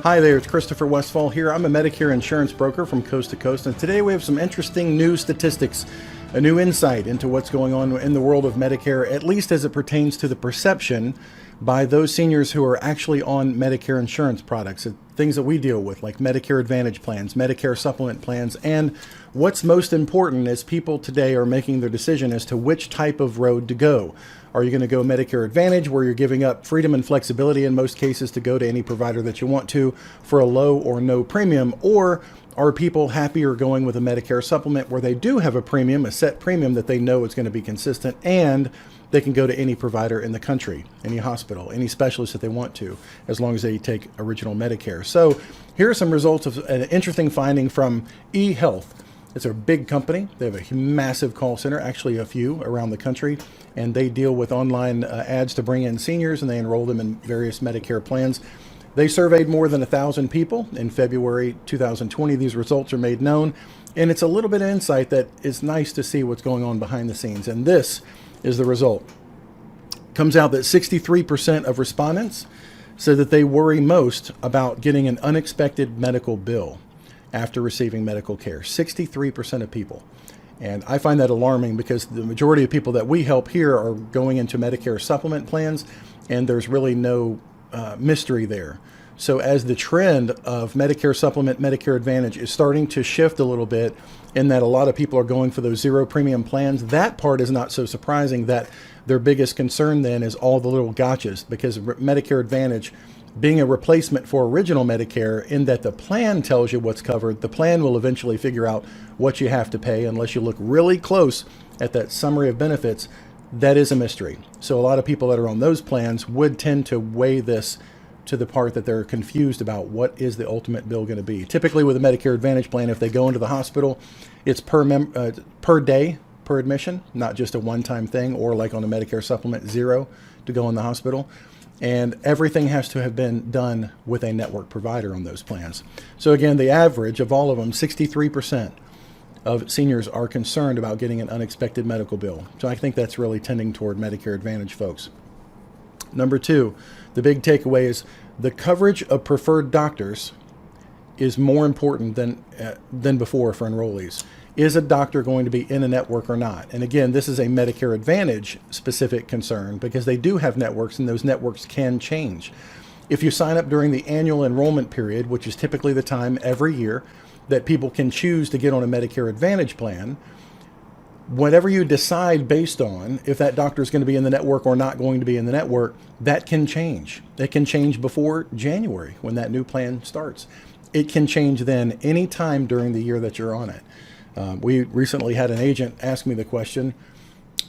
Hi there, it's 𝗦𝗂𝗶𝗀𝗶𝗰 here. I'm a Medicare insurance broker from coast to coast, and today we have some interesting new statistics, a new insight into what's going on in the world of Medicare, at least as it pertains to the perception by those seniors who are actually on Medicare insurance products, things that we deal with like Medicare Advantage plans, Medicare supplement plans, and what's most important is people today are making their decision as to which type of road to go. Are you going to go Medicare Advantage, where you're giving up freedom and flexibility in most cases to go to any provider that you want to for a low or no premium? Or are people happier going with a Medicare supplement where they do have a premium, a set premium that they know is going to be consistent, and they can go to any provider in the country, any hospital, any specialist that they want to, as long as they take original Medicare? So here are some results of an interesting finding from 𝗦𝘂𝗿𝗃. It's a big company. They have a massive call center, actually a few around the country, and they deal with online ads to bring in seniors, and they enroll them in various Medicare plans. They surveyed more than 1,000 people in February 2020. These results are made known, and it's a little bit of insight that is nice to see what's going on behind the scenes. And this is the result. Comes out that 63% of respondents said that they worry most about getting an unexpected medical bill after receiving medical care. 63% of people. And I find that alarming because the majority of people that we help here are going into Medicare supplement plans, and there's really no mystery there. So as the trend of Medicare supplement, Medicare Advantage is starting to shift a little bit, in that a lot of people are going for those zero premium plans, that part is not so surprising. That their biggest concern then is all the little gotchas, because Medicare Advantage being a replacement for original Medicare, in that the plan tells you what's covered, the plan will eventually figure out what you have to pay unless you look really close at that summary of benefits. That is a mystery. So a lot of people that are on those plans would tend to weigh this to the part that they're confused about what is the ultimate bill going to be. Typically with a Medicare Advantage plan, if they go into the hospital, it's per day, per admission, not just a one-time thing, or like on a Medicare supplement, zero to go in the hospital. And everything has to have been done with a network provider on those plans. So again, the average of all of them, 63% of seniors are concerned about getting an unexpected medical bill. So I think that's really tending toward Medicare Advantage folks. Number two, the big takeaway is the coverage of preferred doctors is more important than before for enrollees. Is a doctor going to be in a network or not? And again, this is a Medicare Advantage specific concern, because they do have networks, and those networks can change. If you sign up during the annual enrollment period, which is typically the time every year that people can choose to get on a Medicare Advantage plan, whatever you decide based on if that doctor is going to be in the network or not going to be in the network, that can change. It can change before January when that new plan starts. It can change then any time during the year that you're on it. We recently had an agent ask me the question,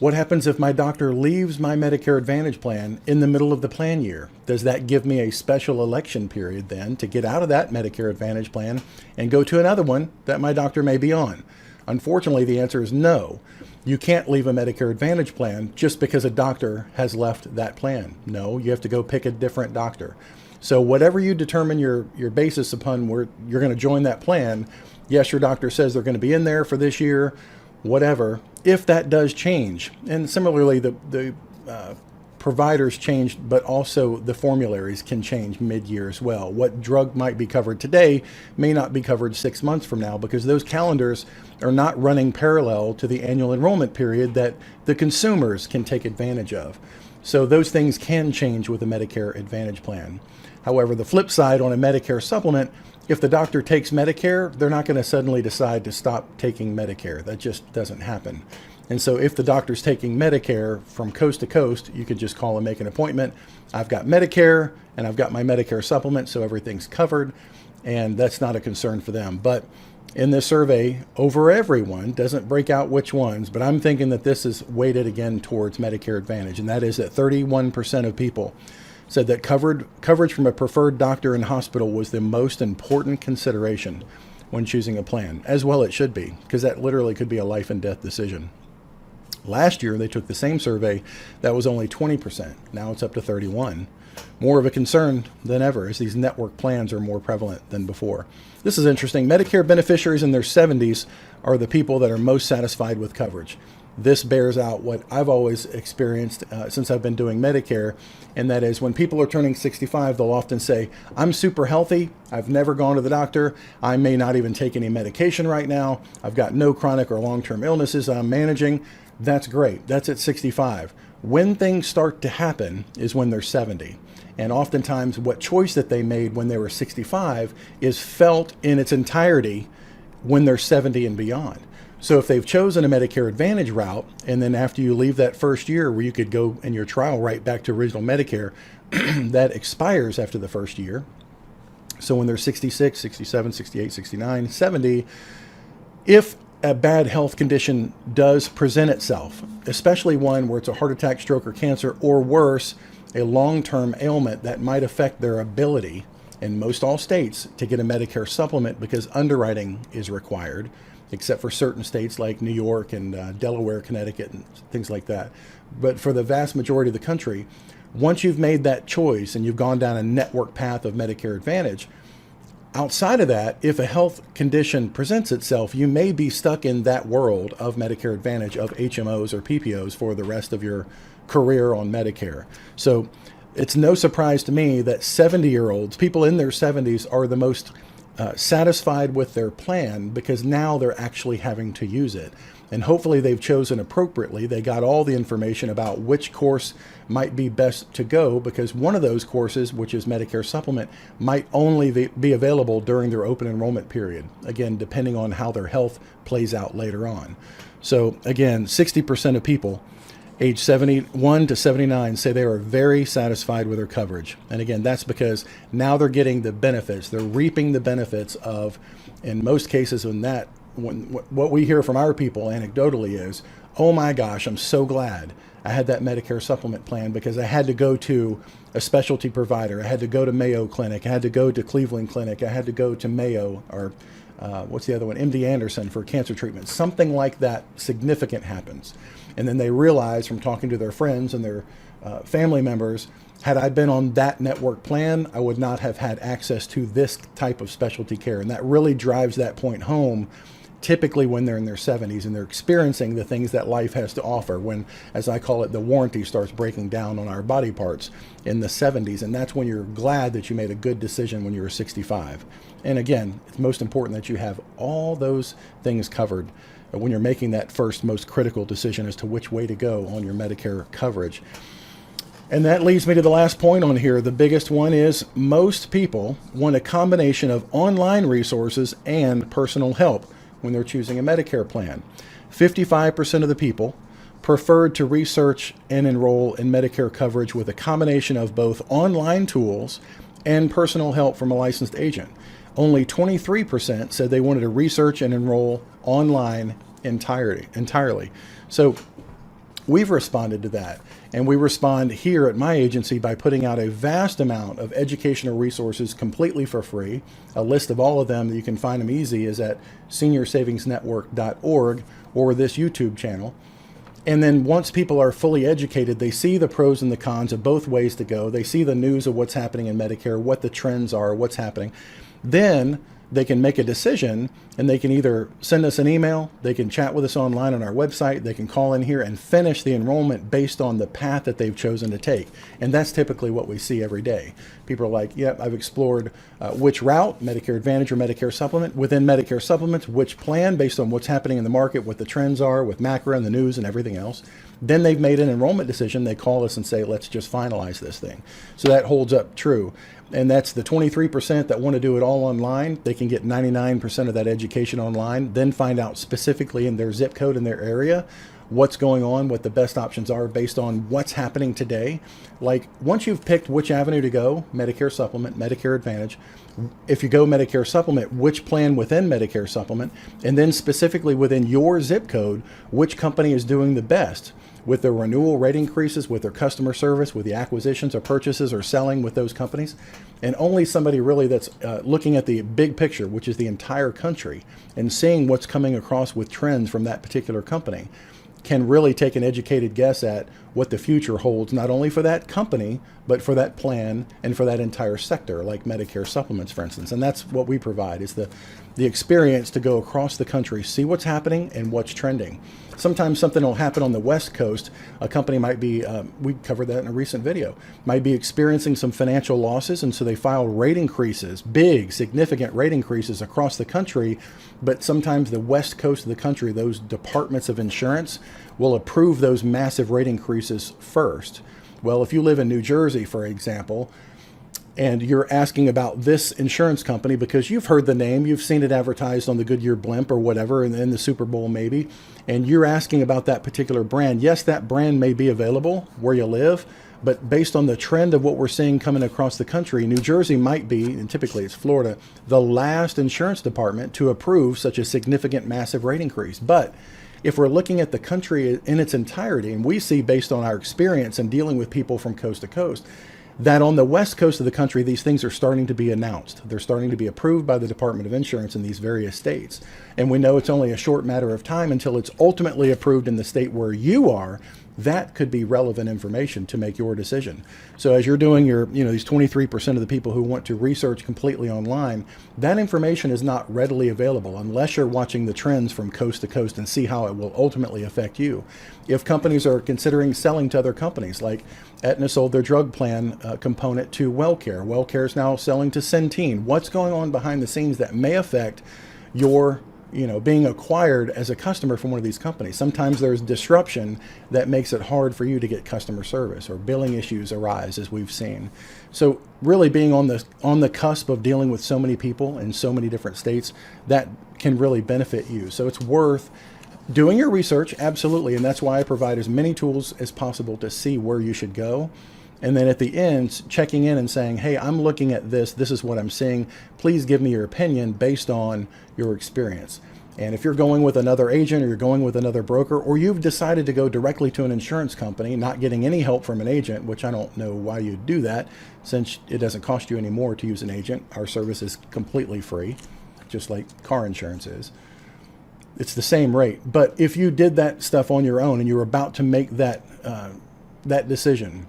what happens if my doctor leaves my Medicare Advantage plan in the middle of the plan year? Does that give me a special election period then to get out of that Medicare Advantage plan and go to another one that my doctor may be on? Unfortunately, the answer is no. You can't leave a Medicare Advantage plan just because a doctor has left that plan. No, you have to go pick a different doctor. So whatever you determine your basis upon where you're going to join that plan, yes, your doctor says they're going to be in there for this year, whatever. If that does change, and similarly the providers changed, but also the formularies can change mid-year as well. What drug might be covered today may not be covered 6 months from now, because those calendars are not running parallel to the annual enrollment period that the consumers can take advantage of. So those things can change with a Medicare Advantage plan. However, the flip side on a Medicare supplement, if the doctor takes Medicare, they're not going to suddenly decide to stop taking Medicare. That just doesn't happen. And so if the doctor's taking Medicare from coast to coast, you could just call and make an appointment. I've got Medicare and I've got my Medicare supplement, so everything's covered, and that's not a concern for them. But in this survey, over everyone, doesn't break out which ones, but I'm thinking that this is weighted again towards Medicare Advantage, and that is that 31% of people said that coverage from a preferred doctor in hospital was the most important consideration when choosing a plan, as well it should be, because that literally could be a life and death decision. Last year, they took the same survey. That was only 20%. Now it's up to 31%. More of a concern than ever, as these network plans are more prevalent than before. This is interesting. Medicare beneficiaries in their 70s are the people that are most satisfied with coverage. this bears out what I've always experienced since I've been doing Medicare, and that is when people are turning 65, they'll often say, I'm super healthy, I've never gone to the doctor, I may not even take any medication right now, I've got no chronic or long-term illnesses I'm managing. That's great. That's at 65. When things start to happen is when they're 70. And oftentimes what choice that they made when they were 65 is felt in its entirety when they're 70 and beyond. So if they've chosen a Medicare Advantage route, and then after you leave that first year where you could go in your trial right back to original Medicare, that expires after the first year. So when they're 66, 67, 68, 69, 70, if a bad health condition does present itself, especially one where it's a heart attack, stroke, or cancer, or worse, a long-term ailment that might affect their ability in most all states to get a Medicare supplement because underwriting is required, except for certain states like New York and Delaware, Connecticut, and things like that. But for the vast majority of the country, once you've made that choice and you've gone down a network path of Medicare Advantage, outside of that, if a health condition presents itself, you may be stuck in that world of Medicare Advantage, of HMOs or PPOs for the rest of your career on Medicare. So it's no surprise to me that 70-year-olds, people in their 70s, are the most satisfied with their plan because now they're actually having to use it. And hopefully they've chosen appropriately. They got all the information about which course might be best to go, because one of those courses, which is Medicare Supplement, might only be available during their open enrollment period. Again, depending on how their health plays out later on. So again, 60% of people age 71 to 79 say they are very satisfied with their coverage. And again, that's because now they're getting the benefits. They're reaping the benefits of, in most cases, what we hear from our people anecdotally is, oh my gosh, I'm so glad I had that Medicare supplement plan because I had to go to a specialty provider. I had to go to Mayo Clinic. I had to go to Cleveland Clinic. I had to go to Mayo, or what's the other one? MD Anderson for cancer treatment. Something like that significant happens. And then they realize from talking to their friends and their family members, had I been on that network plan, I would not have had access to this type of specialty care. And that really drives that point home, typically when they're in their 70s and they're experiencing the things that life has to offer, when, as I call it, the warranty starts breaking down on our body parts in the 70s. And that's when you're glad that you made a good decision when you were 65. And again, it's most important that you have all those things covered when you're making that first most critical decision as to which way to go on your Medicare coverage. And that leads me to the last point on here. The biggest one is most people want a combination of online resources and personal help when they're choosing a Medicare plan. 55% of the people preferred to research and enroll in Medicare coverage with a combination of both online tools and personal help from a licensed agent. Only 23% said they wanted to research and enroll online entirely. So we've responded to that. And we respond here at my agency by putting out a vast amount of educational resources completely for free. A list of all of them, that you can find them easy, is at seniorsavingsnetwork.org or this YouTube channel. And then once people are fully educated, they see the pros and the cons of both ways to go. They see the news of what's happening in Medicare, what the trends are, what's happening. Then they can make a decision, and they can either send us an email, they can chat with us online on our website, they can call in here and finish the enrollment based on the path that they've chosen to take. And that's typically what we see every day. People are like, yep, I've explored which route, Medicare Advantage or Medicare Supplement. Within Medicare Supplements, which plan based on what's happening in the market, what the trends are with macro and the news and everything else. Then they've made an enrollment decision. They call us and say, let's just finalize this thing. So that holds up true. And that's the 23% that want to do it all online. They can get 99% of that education online, then find out specifically in their zip code in their area what's going on, what the best options are based on what's happening today. Like, once you've picked which avenue to go, Medicare Supplement, Medicare Advantage, if you go Medicare Supplement, which plan within Medicare Supplement, and then specifically within your zip code, which company is doing the best with their renewal rate increases, with their customer service, with the acquisitions or purchases or selling with those companies. And only somebody really that's looking at the big picture, which is the entire country, and seeing what's coming across with trends from that particular company, can really take an educated guess at what the future holds, not only for that company, but for that plan and for that entire sector, like Medicare supplements, for instance. And that's what we provide, is the experience to go across the country, see what's happening and what's trending. Sometimes something will happen on the West Coast. A company might be, we covered that in a recent video, might be experiencing some financial losses, and so they file rate increases, big, significant rate increases across the country. But sometimes the West Coast of the country, those departments of insurance will approve those massive rate increases first. Well, if you live in New Jersey, for example, and you're asking about this insurance company because you've heard the name, you've seen it advertised on the Goodyear blimp or whatever in the Super Bowl maybe, and you're asking about that particular brand. Yes, that brand may be available where you live, but based on the trend of what we're seeing coming across the country, New Jersey might be, and typically it's Florida, the last insurance department to approve such a significant, massive rate increase. But if we're looking at the country in its entirety, and we see based on our experience and dealing with people from coast to coast, that on the West Coast of the country, these things are starting to be announced. They're starting to be approved by the Department of Insurance in these various states. And we know it's only a short matter of time until it's ultimately approved in the state where you are. That could be relevant information to make your decision. So as you're doing your, these 23% of the people who want to research completely online, that information is not readily available unless you're watching the trends from coast to coast and see how it will ultimately affect you. If companies are considering selling to other companies, like Aetna sold their drug plan component to WellCare. WellCare is now selling to Centene. What's going on behind the scenes that may affect your being acquired as a customer from one of these companies? Sometimes there's disruption that makes it hard for you to get customer service, or billing issues arise, as we've seen. So really being on the cusp of dealing with so many people in so many different states, that can really benefit you. So it's worth doing your research, absolutely. And that's why I provide as many tools as possible to see where you should go. And then at the end, checking in and saying, hey, I'm looking at this. This is what I'm seeing. Please give me your opinion based on your experience. And if you're going with another agent, or you're going with another broker, or you've decided to go directly to an insurance company, not getting any help from an agent, which I don't know why you'd do that, since it doesn't cost you any more to use an agent. Our service is completely free, just like car insurance is. It's the same rate. But if you did that stuff on your own and you were about to make that decision,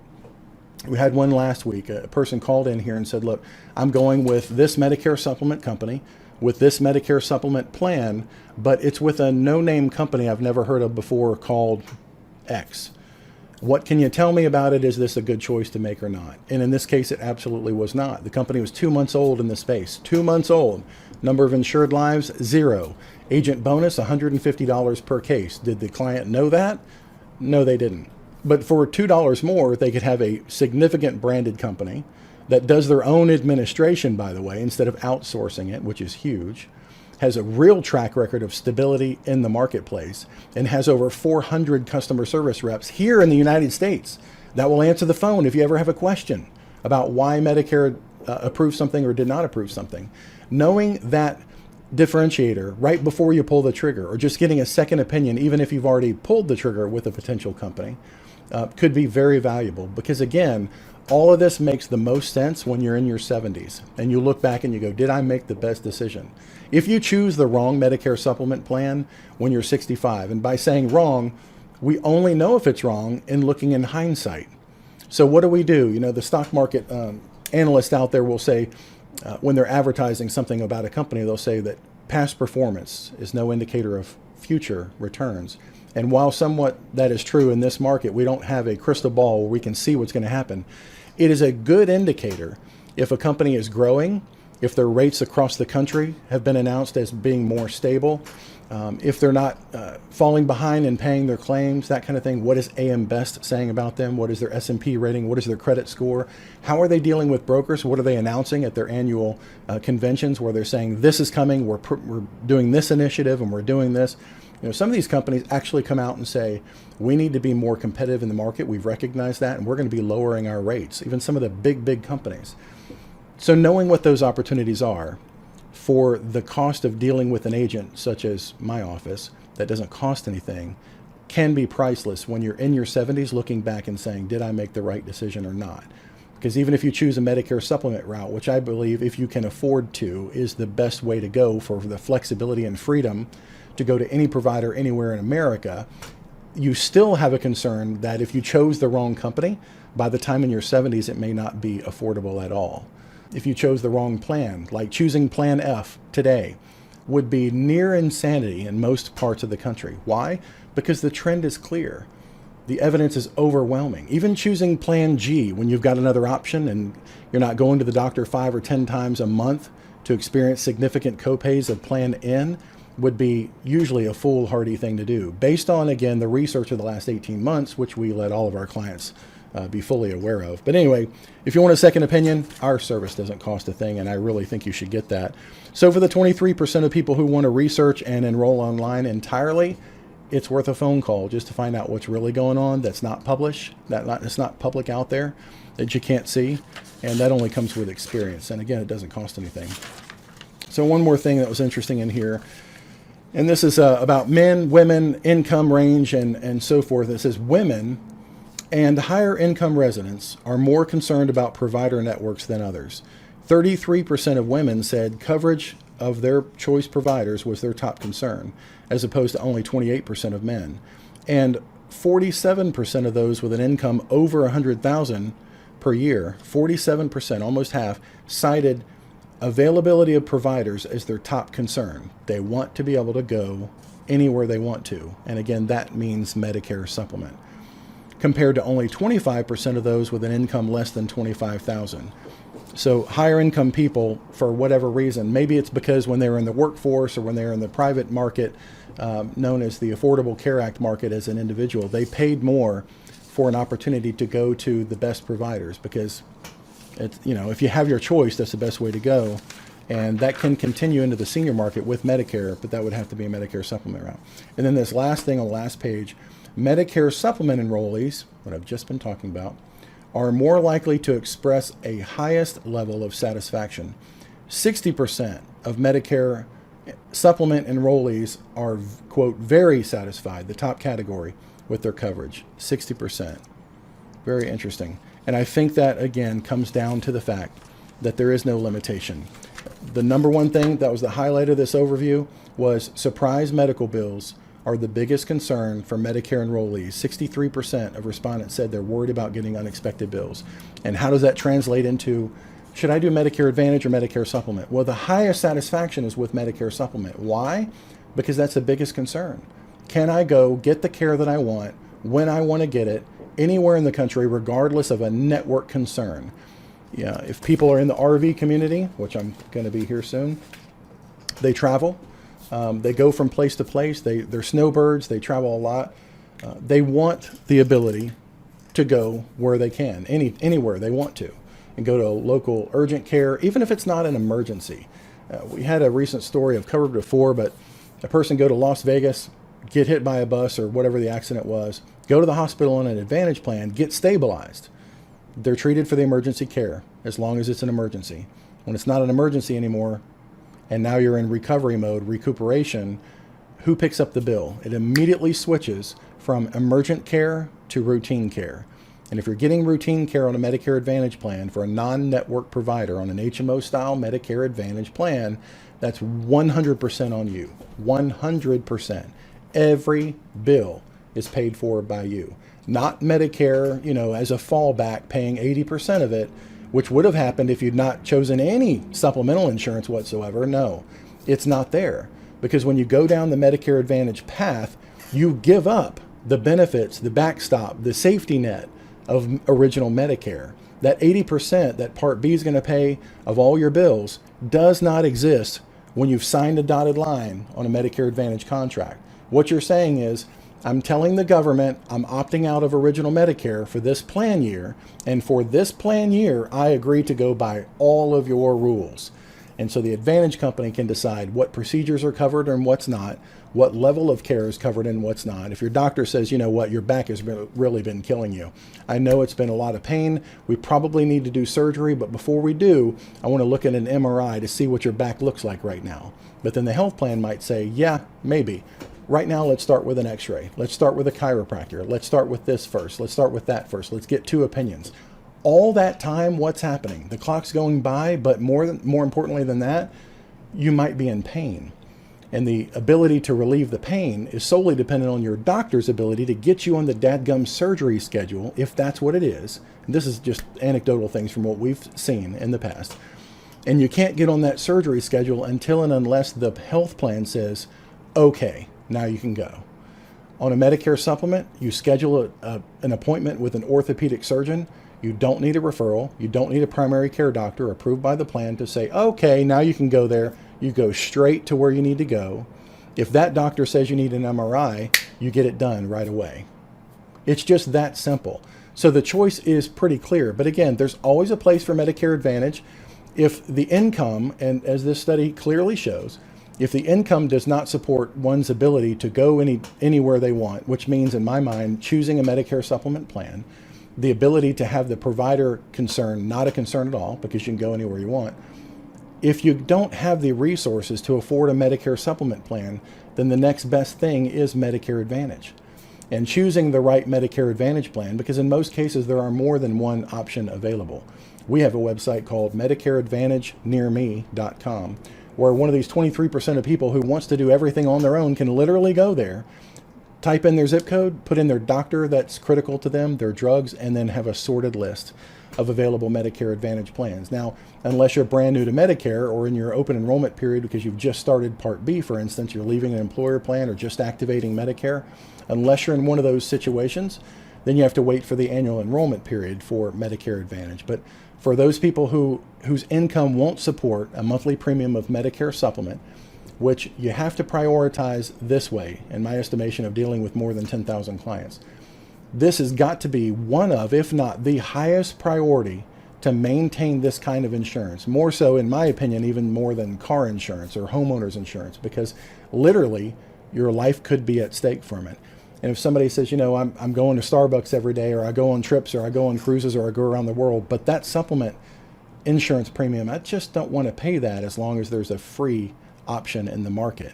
we had one last week. A person called in here and said, look, I'm going with this Medicare supplement company, with this Medicare supplement plan, but it's with a no-name company I've never heard of before called X. What can you tell me about it? Is this a good choice to make or not? And in this case, it absolutely was not. The company was 2 months old in the space. 2 months old. Number of insured lives, 0. Agent bonus, $150 per case. Did the client know that? No, they didn't. But for $2 more, they could have a significant branded company that does their own administration, by the way, instead of outsourcing it, which is huge, has a real track record of stability in the marketplace, and has over 400 customer service reps here in the United States that will answer the phone if you ever have a question about why Medicare approved something or did not approve something. Knowing that differentiator right before you pull the trigger, or just getting a second opinion, even if you've already pulled the trigger with a potential company, could be very valuable. Because again, all of this makes the most sense when you're in your 70s and you look back and you go, did I make the best decision? If you choose the wrong Medicare supplement plan when you're 65, and by saying wrong, we only know if it's wrong in looking in hindsight. So what do? The stock market analysts out there will say, when they're advertising something about a company, they'll say that past performance is no indicator of future returns. And while somewhat that is true in this market, we don't have a crystal ball where we can see what's going to happen. It is a good indicator if a company is growing, if their rates across the country have been announced as being more stable, if they're not falling behind in paying their claims, that kind of thing. What is AM Best saying about them? What is their S&P rating? What is their credit score? How are they dealing with brokers? What are they announcing at their annual conventions where they're saying, this is coming, we're doing this initiative and we're doing this? Some of these companies actually come out and say, we need to be more competitive in the market. We've recognized that, and we're going to be lowering our rates, even some of the big companies. So knowing what those opportunities are for the cost of dealing with an agent, such as my office, that doesn't cost anything, can be priceless when you're in your 70s looking back and saying, did I make the right decision or not? Because even if you choose a Medicare supplement route, which I believe, if you can afford to, is the best way to go for the flexibility and freedom to go to any provider anywhere in America, you still have a concern that if you chose the wrong company, by the time in your 70s, it may not be affordable at all. If you chose the wrong plan, like choosing Plan F today, would be near insanity in most parts of the country. Why? Because the trend is clear. The evidence is overwhelming. Even choosing Plan G when you've got another option and you're not going to the doctor 5 or 10 times a month to experience significant copays of Plan N would be usually a foolhardy thing to do, based on, again, the research of the last 18 months, which we let all of our clients be fully aware of. But anyway, if you want a second opinion, our service doesn't cost a thing, and I really think you should get that. So for the 23% of people who want to research and enroll online entirely, it's worth a phone call just to find out what's really going on that's not published, it's not public out there, that you can't see, and that only comes with experience. And again, it doesn't cost anything. So one more thing that was interesting in here, and this is about men, women, income range, and so forth. It says women and higher income residents are more concerned about provider networks than others. 33% of women said coverage of their choice providers was their top concern, as opposed to only 28% of men. And 47% of those with an income over $100,000 per year, 47%, almost half, cited availability of providers as their top concern. They want to be able to go anywhere they want to. And again, that means Medicare supplement, compared to only 25% of those with an income less than $25,000. So higher income people, for whatever reason, maybe it's because when they were in the workforce or when they were in the private market, known as the Affordable Care Act market as an individual, they paid more for an opportunity to go to the best providers, because it's, if you have your choice, that's the best way to go. And that can continue into the senior market with Medicare, but that would have to be a Medicare supplement route. And then this last thing on the last page, Medicare supplement enrollees, what I've just been talking about, are more likely to express a highest level of satisfaction. 60% of Medicare supplement enrollees are, quote, very satisfied, the top category, with their coverage. 60%. Very interesting. And I think that, again, comes down to the fact that there is no limitation. The number one thing that was the highlight of this overview was surprise medical bills are the biggest concern for Medicare enrollees. 63% of respondents said they're worried about getting unexpected bills. And how does that translate into, should I do Medicare Advantage or Medicare Supplement? Well, the highest satisfaction is with Medicare Supplement. Why? Because that's the biggest concern. Can I go get the care that I want, when I want to get it, anywhere in the country, regardless of a network concern? Yeah, if people are in the RV community, which I'm going to be here soon, they travel. They go from place to place. They're snowbirds. They travel a lot. They want the ability to go where they can, anywhere they want to, and go to a local urgent care, even if it's not an emergency. We had a recent story, I've covered before, but a person go to Las Vegas, get hit by a bus or whatever the accident was, go to the hospital on an Advantage plan, get stabilized. They're treated for the emergency care as long as it's an emergency. When it's not an emergency anymore, and now you're in recovery mode, recuperation, who picks up the bill? It immediately switches from emergent care to routine care. And if you're getting routine care on a Medicare Advantage plan for a non-network provider on an HMO-style Medicare Advantage plan, that's 100% on you. 100%. Every bill is paid for by you. Not Medicare, as a fallback, paying 80% of it, which would have happened if you'd not chosen any supplemental insurance whatsoever. No, it's not there. Because when you go down the Medicare Advantage path, you give up the benefits, the backstop, the safety net of original Medicare. That 80% that Part B is going to pay of all your bills does not exist when you've signed a dotted line on a Medicare Advantage contract. What you're saying is, I'm telling the government I'm opting out of original Medicare for this plan year, and for this plan year, I agree to go by all of your rules. And so the Advantage company can decide what procedures are covered and what's not, what level of care is covered and what's not. If your doctor says, you know what, your back has really been killing you. I know it's been a lot of pain. We probably need to do surgery, but before we do, I want to look at an MRI to see what your back looks like right now. But then the health plan might say, yeah, maybe. Right now, let's start with an x-ray. Let's start with a chiropractor. Let's start with this first. Let's start with that first. Let's get 2 opinions. All that time, what's happening? The clock's going by, but more importantly than that, you might be in pain. And the ability to relieve the pain is solely dependent on your doctor's ability to get you on the dadgum surgery schedule, if that's what it is. And this is just anecdotal things from what we've seen in the past. And you can't get on that surgery schedule until and unless the health plan says, okay, now you can go. On a Medicare supplement, you schedule an appointment with an orthopedic surgeon. You don't need a referral. You don't need a primary care doctor approved by the plan to say, okay, now you can go there. You go straight to where you need to go. If that doctor says you need an MRI, you get it done right away. It's just that simple. So the choice is pretty clear. But again, there's always a place for Medicare Advantage. If the income, and as this study clearly shows, if the income does not support one's ability to go anywhere they want, which means in my mind, choosing a Medicare supplement plan, the ability to have the provider concern not a concern at all because you can go anywhere you want. If you don't have the resources to afford a Medicare supplement plan, then the next best thing is Medicare Advantage. And choosing the right Medicare Advantage plan, because in most cases there are more than one option available. We have a website called MedicareAdvantageNearMe.com, where one of these 23% of people who wants to do everything on their own can literally go there, type in their zip code, put in their doctor that's critical to them, their drugs, and then have a sorted list of available Medicare Advantage plans. Now, unless you're brand new to Medicare or in your open enrollment period because you've just started Part B, for instance, you're leaving an employer plan or just activating Medicare, unless you're in one of those situations, then you have to wait for the annual enrollment period for Medicare Advantage. But for those people whose income won't support a monthly premium of Medicare supplement, which you have to prioritize this way, in my estimation of dealing with more than 10,000 clients, this has got to be one of, if not the highest priority to maintain this kind of insurance. More so, in my opinion, even more than car insurance or homeowners insurance, because literally your life could be at stake from it. And if somebody says, you know, I'm going to Starbucks every day, or I go on trips, or I go on cruises, or I go around the world, but that supplement insurance premium, I just don't want to pay that as long as there's a free option in the market.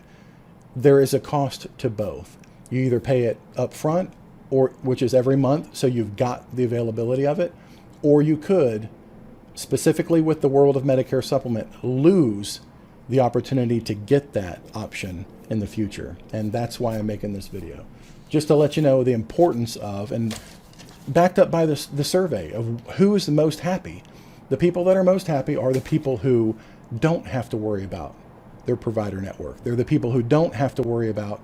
There is a cost to both. You either pay it up front, or which is every month, so you've got the availability of it, or you could, specifically with the world of Medicare supplement, lose the opportunity to get that option in the future. And that's why I'm making this video, just to let you know the importance of, and backed up by the survey of who is the most happy. The people that are most happy are the people who don't have to worry about their provider network. They're the people who don't have to worry about,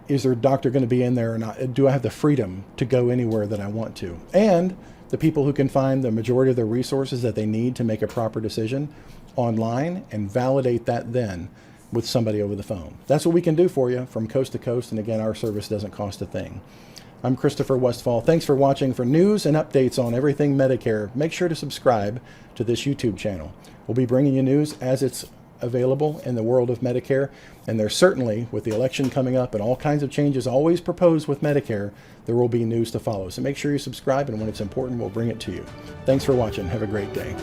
is their doctor going to be in there or not? Do I have the freedom to go anywhere that I want to? And the people who can find the majority of the resources that they need to make a proper decision online and validate that then with somebody over the phone. That's what we can do for you from coast to coast. And again, our service doesn't cost a thing. I'm Christopher Westphal. Thanks for watching. For news and updates on everything Medicare, make sure to subscribe to this YouTube channel. We'll be bringing you news as it's available in the world of Medicare, and there's certainly, with the election coming up and all kinds of changes always proposed with Medicare, there will be news to follow. So make sure you subscribe, and when it's important, we'll bring it to you. Thanks for watching. Have a great day.